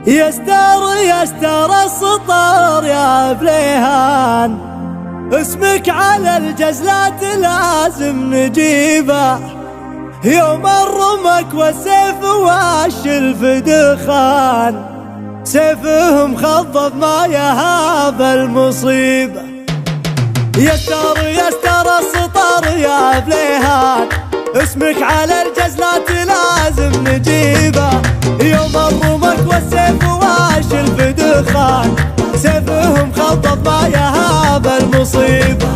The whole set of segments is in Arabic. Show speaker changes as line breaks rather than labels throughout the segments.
يستر السطر يا فليهان، اسمك على الجزلات لازم نجيبه، يوم الرمك والسيف والشلف دخان، سيفهم خضب ما يهاب المصيبة. يستر السطر يا فليهان، اسمك على الجزلات لازم نجيبه، يوم الرمك والسيف والشلف دخان، سيفهم خضب ما يهاب المصيبة.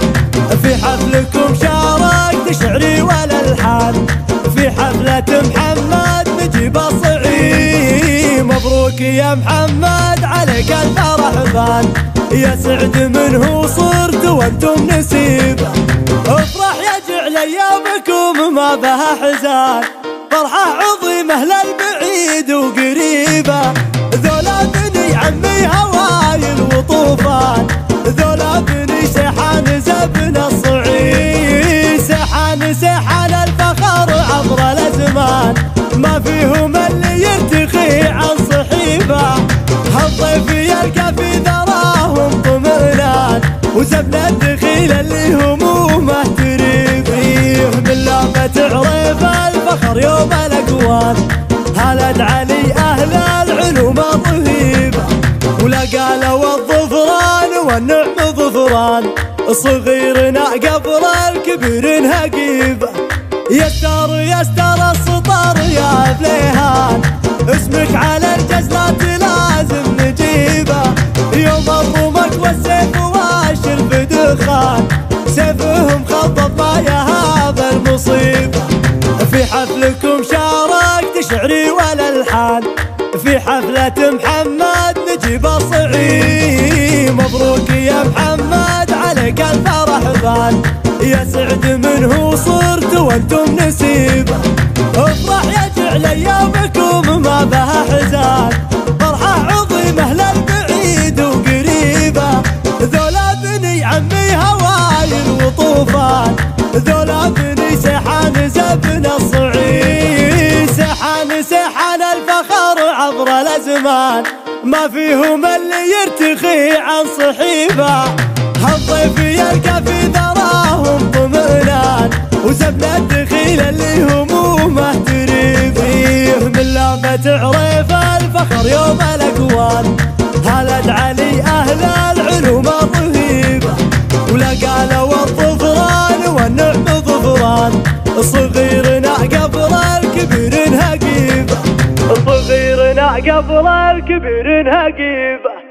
في حفلكم شاركت شعري والالحان، في حفلة محمد نجيب الصعيد، مبروك يا محمد عليك الفرح بان، يا سعد منه صرت وانتم نسيبه. افرح يا جعل ايامكم ما بها حزان، فرحة عظيمة للبعيد وقريبة، ذولا بني عمي هوايل وطوفان، ذولا بني سيحان زبن الصعيد، سيحان الفخر عبر الازمان، ما فيهم اللي يرتخي عن صحيبه، هالضيف يلقى في ذراهم طمئنان، وزبن الدخيل اللي همومه تريب، من لعبة تعرف الفخر يوم الاكوان، هلد علي اهل العلوم الرهيبه، ولا قالوا الظفران والنعم ظفران، صغيرنا قبر الكبير هقيبه. يستر السطر يا فليهان، اسمك على الجزلات لازم نجيبه، يوم الرمك والسيف والشلف دخان، سيفهم خضب ما يهاب المصيبة. في حفلكم شاركت شعري والالحان، في حفلة محمد نجيب الصعيد، مبروك يا محمد عليك الفرح بان، يا سعد منه صرت وانتم نسيبه. افرح يا جعل ايامكم ما بها حزان، فرحة عظيمة للبعيد وقريبة، ذولا بني عمي هوايل وطوفان، ذولا بني سيحان زبن الصعيد، سيحان الفخر عبر الازمان، ما فيهم اللي يرتخي عن صحيبه، هالضيف يلقى في ذراهم طمئنان، وزبن الدخيل اللي همومه تريب، من لعبة تعرف الفخر يوم الاكوان، هلد علي اهل العلوم الرهيبه، ولا قالوا الظفران والنعم ظفران، صغيرنا قبر الكبير هقيبه، صغيرنا قبر الكبير هقيبه.